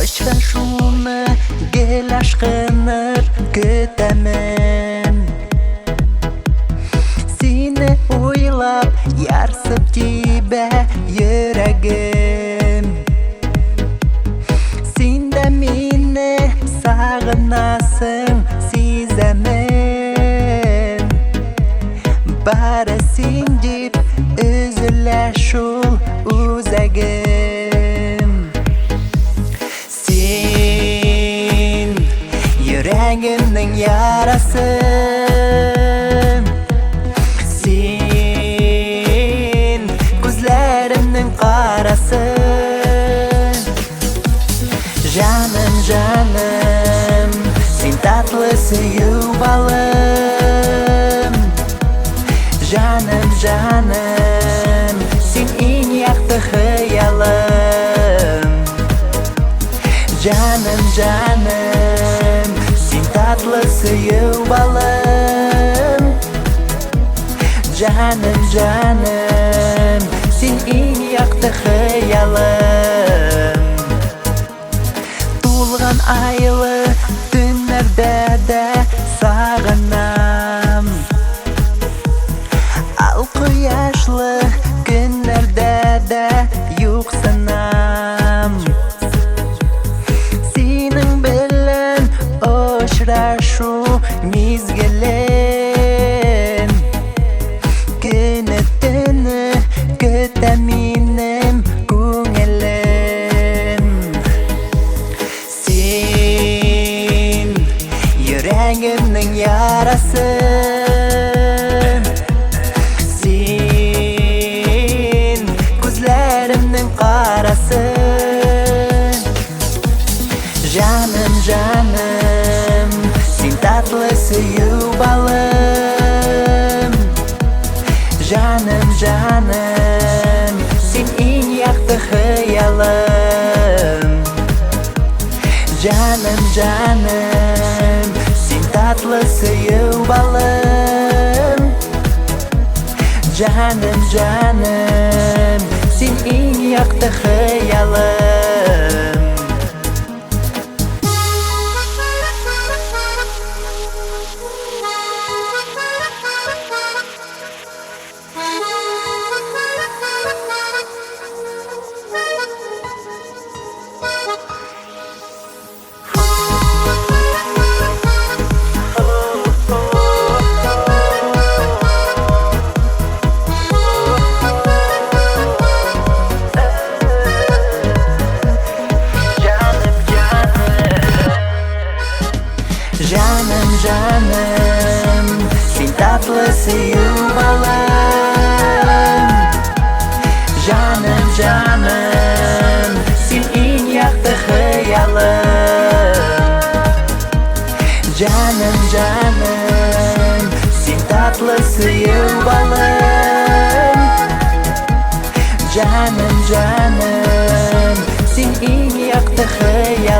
Очрашуны гел ашкыныр көтәмен. Сине уйлап ярсып тибә йөрәгем. Син дә мине сагынасың сизәмен. Бары син дип өзелә шул үзәгем. Син йөрәгемнең ярасын. Син күзләремнең карасын. Жаным, жаным, син татлы сөю балым. Жаным, жаным, син иң якты хыялым. Жаным, жаным, син татлы сөю балым. Жаным, жаным, син иң якты хыялым. Тулган айлы төннәрдә дә сагынам. Ал кояшлы көннәрдә дә юксынам. Синең белән очрашу мизгелен. Көне төне көтә минем күңелем. Син йөрәгемнең ярасын. Син күзләремнең карасын. Жаным, жаным, син татлы сөю балым. Жаным, жаным, син иң якты хыялым. Жаным, жаным, син татлы сөю балым. Жаным, жаным, син иң якты хыялым. Жаным, жаным, син татлы сөю балым. Жаным, жаным, син иң якты хыялым. Жаным, жаным, син татлы сөю балым. Жаным, жаным, син иң якты хыялым.